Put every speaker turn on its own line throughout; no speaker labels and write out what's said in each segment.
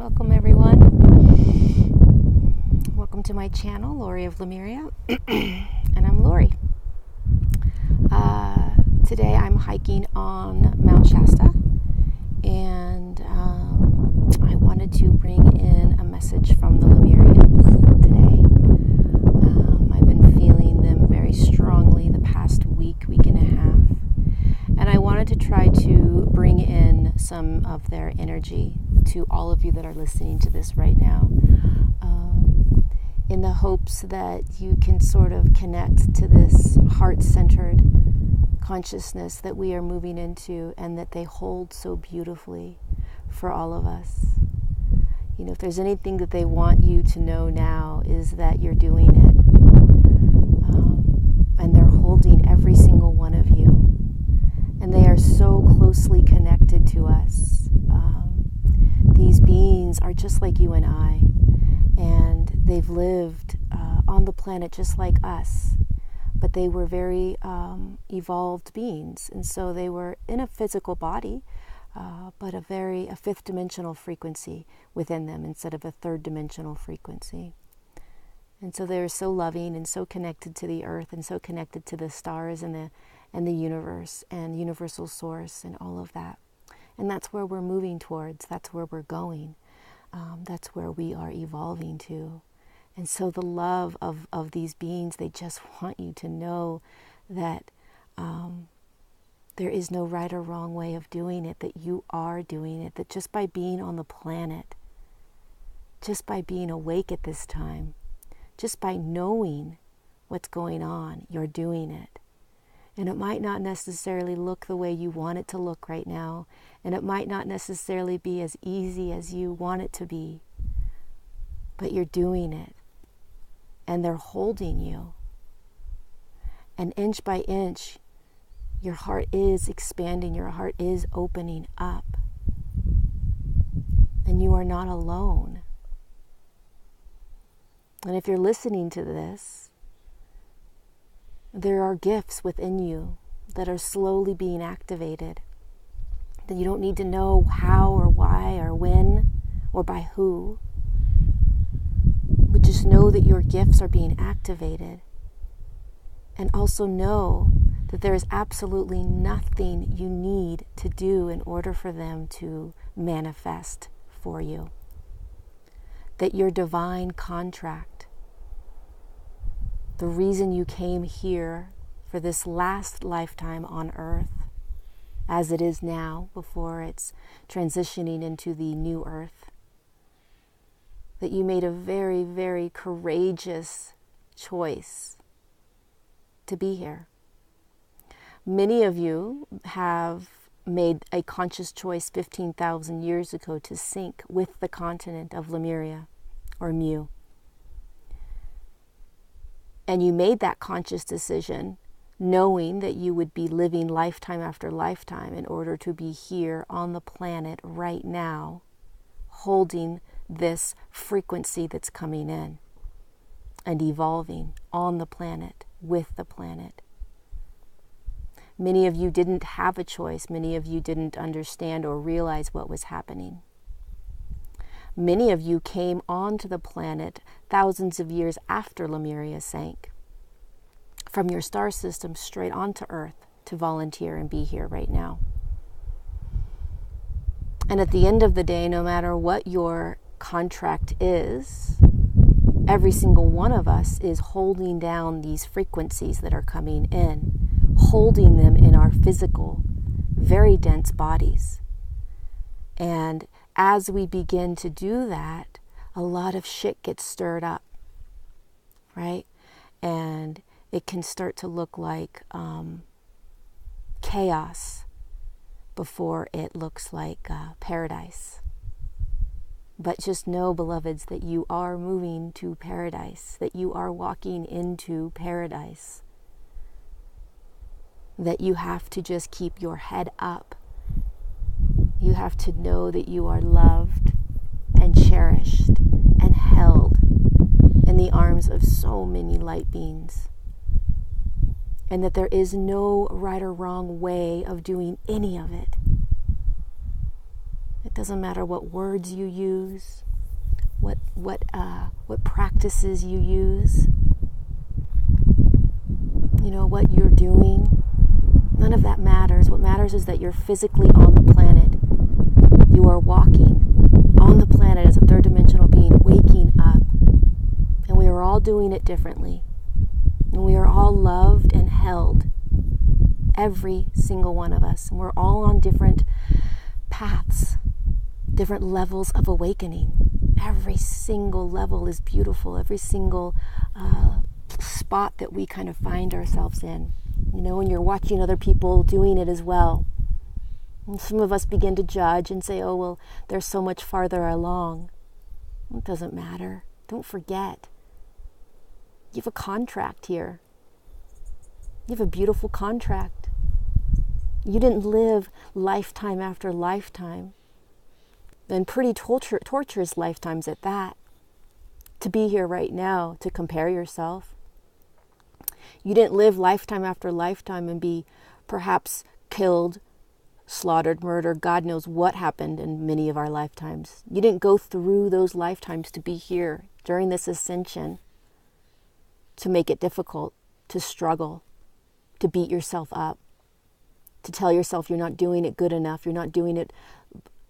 Welcome everyone. Welcome to my channel, Lori of Lemuria, and I'm Lori. Today I'm hiking on Mount Shasta, and I wanted to bring in a message from the Lemurians today. I've been feeling them very strongly the past week and a half, and I wanted to try to bring in some of their energy to all of you that are listening to this right now, in the hopes that you can sort of connect to this heart-centered consciousness that we are moving into and that they hold so beautifully for all of us. You know, if there's anything that they want you to know now is that you're doing it. And they're holding every single one of you. And they are so closely connected to us. These beings are just like you and I. And they've lived on the planet just like us. But they were very evolved beings. And so they were in a physical body, but a fifth dimensional frequency within them instead of a third dimensional frequency. And so they're so loving and so connected to the earth and so connected to the stars and the universe and universal source and all of that. And that's where we're moving towards. That's where we're going. That's where we are evolving to. And so the love of these beings, they just want you to know that there is no right or wrong way of doing it, that you are doing it, that just by being on the planet, just by being awake at this time, just by knowing what's going on, you're doing it. And it might not necessarily look the way you want it to look right now, and it might not necessarily be as easy as you want it to be, but you're doing it. And they're holding you. And inch by inch, your heart is expanding, your heart is opening up. And you are not alone. And if you're listening to this, there are gifts within you that are slowly being activated. That you don't need to know how or why or when or by who. But just know that your gifts are being activated. And also know that there is absolutely nothing you need to do in order for them to manifest for you. That your divine contract, the reason you came here for this last lifetime on earth, as it is now before it's transitioning into the new earth, that you made a very, very courageous choice to be here. Many of you have made a conscious choice 15,000 years ago to sync with the continent of Lemuria, or Mu. And you made that conscious decision knowing that you would be living lifetime after lifetime in order to be here on the planet right now, holding this frequency that's coming in and evolving on the planet, with the planet. Many of you didn't have a choice. Many of you didn't understand or realize what was happening. Many of you came onto the planet thousands of years after Lemuria sank, from your star system straight onto Earth to volunteer and be here right now. And at the end of the day, no matter what your contract is, every single one of us is holding down these frequencies that are coming in, holding them in our physical, very dense bodies. And as we begin to do that, a lot of shit gets stirred up, right? And it can start to look like chaos before it looks like paradise. But just know, beloveds, that you are moving to paradise, that you are walking into paradise, that you have to just keep your head up. You have to know that you are loved and cherished and held in the arms of so many light beings. And that there is no right or wrong way of doing any of it. It doesn't matter what words you use, what practices you use, what you're doing. None of that matters. What matters is that you're physically on the planet. You are walking on the planet as a third dimensional being, waking up. And we are all doing it differently. And we are all loved and held. Every single one of us. And we're all on different paths, different levels of awakening. Every single level is beautiful. Every single spot that we kind of find ourselves in. And you're watching other people doing it as well. And some of us begin to judge and say, oh, well, they're so much farther along. It doesn't matter. Don't forget. You have a contract here. You have a beautiful contract. You didn't live lifetime after lifetime, and pretty torturous lifetimes at that, to be here right now, to compare yourself. You didn't live lifetime after lifetime and be perhaps killed, slaughtered, murdered, God knows what happened in many of our lifetimes. You didn't go through those lifetimes to be here during this ascension, to make it difficult, to struggle, to beat yourself up, to tell yourself you're not doing it good enough, you're not doing it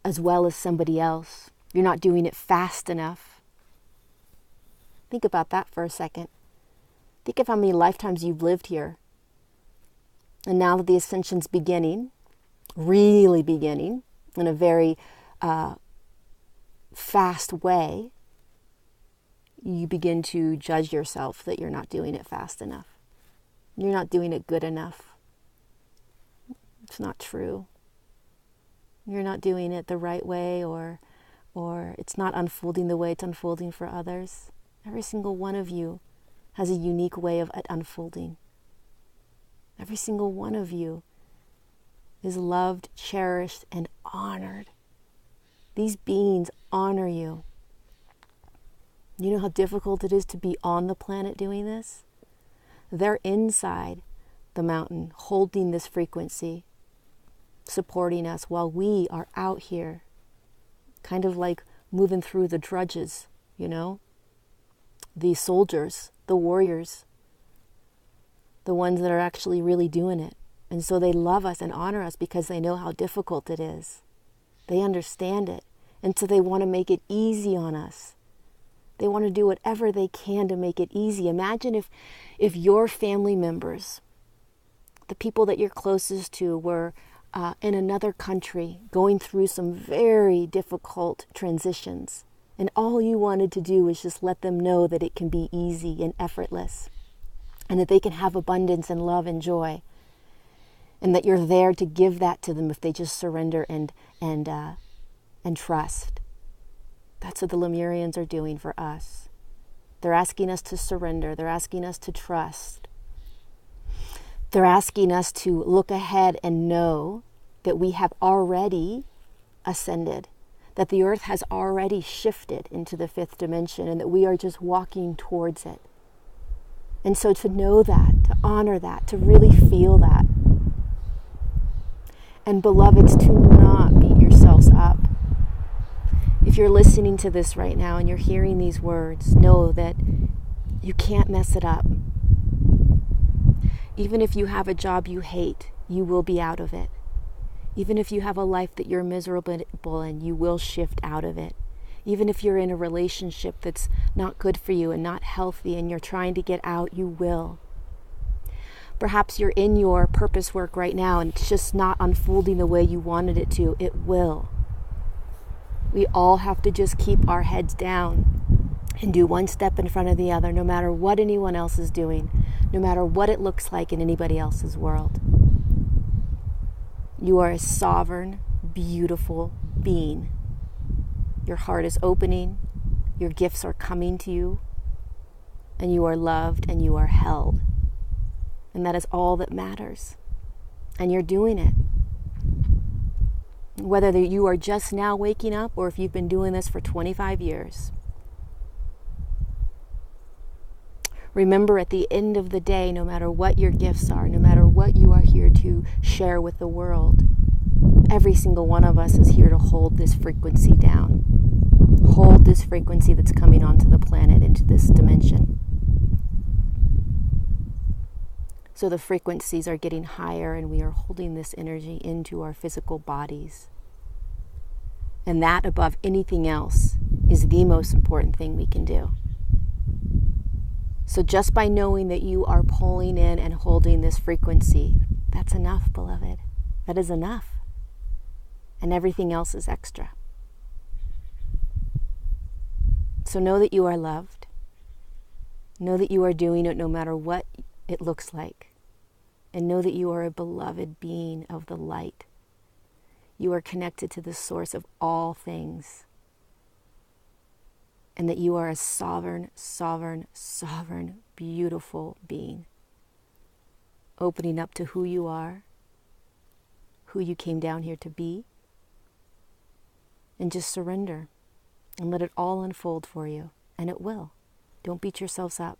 as well as somebody else, you're not doing it fast enough. Think about that for a second. Think of how many lifetimes you've lived here. And now that the ascension's beginning, really beginning, in a very fast way, you begin to judge yourself that you're not doing it fast enough. You're not doing it good enough. It's not true. You're not doing it the right way, or it's not unfolding the way it's unfolding for others. Every single one of you has a unique way of it unfolding. Every single one of you is loved, cherished, and honored. These beings honor you. You know how difficult it is to be on the planet doing this? They're inside the mountain, holding this frequency, supporting us while we are out here, kind of like moving through the drudges, the soldiers, the warriors, the ones that are actually really doing it. And so they love us and honor us because they know how difficult it is. They understand it. And so they want to make it easy on us. They want to do whatever they can to make it easy. Imagine if your family members, the people that you're closest to, were in another country going through some very difficult transitions. And all you wanted to do was just let them know that it can be easy and effortless. And that they can have abundance and love and joy. And that you're there to give that to them if they just surrender and trust. That's what the Lemurians are doing for us. They're asking us to surrender. They're asking us to trust. They're asking us to look ahead and know that we have already ascended, that the earth has already shifted into the fifth dimension, and that we are just walking towards it. And so to know that, to honor that, to really feel that. And beloveds, to not beat yourselves up. If you're listening to this right now and you're hearing these words, know that you can't mess it up. Even if you have a job you hate, you will be out of it. Even if you have a life that you're miserable in, you will shift out of it. Even if you're in a relationship that's not good for you and not healthy and you're trying to get out, you will. Perhaps you're in your purpose work right now and it's just not unfolding the way you wanted it to. It will. We all have to just keep our heads down and do one step in front of the other, no matter what anyone else is doing, no matter what it looks like in anybody else's world. You are a sovereign, beautiful being. Your heart is opening, your gifts are coming to you, and you are loved and you are held. And that is all that matters. And you're doing it. Whether you are just now waking up or if you've been doing this for 25 years. Remember, at the end of the day, no matter what your gifts are, no matter what you are here to share with the world, Every single one of us is here to hold this frequency down. Hold this frequency that's coming onto the planet, into this dimension. So the frequencies are getting higher, and we are holding this energy into our physical bodies. And that, above anything else, is the most important thing we can do. So just by knowing that you are pulling in and holding this frequency, that's enough, beloved. That is enough. And everything else is extra. So know that you are loved. Know that you are doing it no matter what it looks like. And know that you are a beloved being of the light. You are connected to the source of all things. And that you are a sovereign, sovereign, sovereign, beautiful being. Opening up to who you are, who you came down here to be. And just surrender. And let it all unfold for you. And it will. Don't beat yourselves up.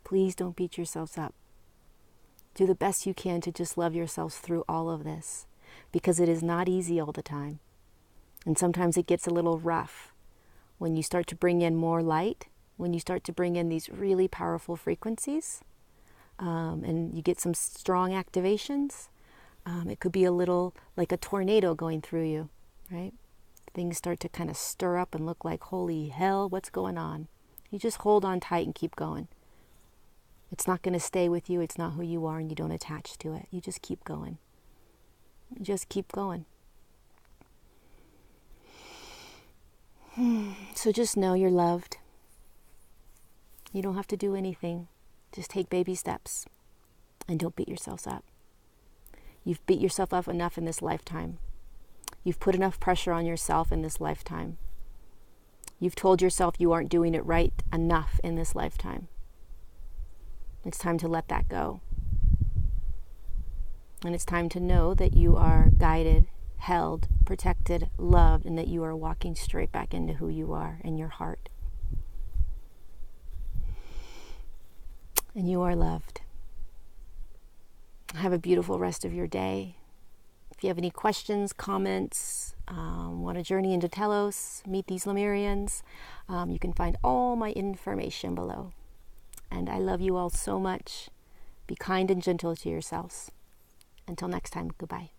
Please don't beat yourselves up. Do the best you can to just love yourselves through all of this, because it is not easy all the time. And sometimes it gets a little rough when you start to bring in more light, when you start to bring in these really powerful frequencies, and you get some strong activations. It could be a little like a tornado going through you, right? Things start to kind of stir up and look like, holy hell, what's going on? You just hold on tight and keep going. It's not going to stay with you. It's not who you are, and you don't attach to it. You just keep going. You just keep going. So just know you're loved. You don't have to do anything. Just take baby steps. And don't beat yourselves up. You've beat yourself up enough in this lifetime. You've put enough pressure on yourself in this lifetime. You've told yourself you aren't doing it right enough in this lifetime. It's time to let that go. And it's time to know that you are guided, held, protected, loved, and that you are walking straight back into who you are in your heart. And you are loved. Have a beautiful rest of your day. If you have any questions, comments, want to journey into Telos, meet these Lemurians, you can find all my information below. And I love you all so much. Be kind and gentle to yourselves. Until next time, goodbye.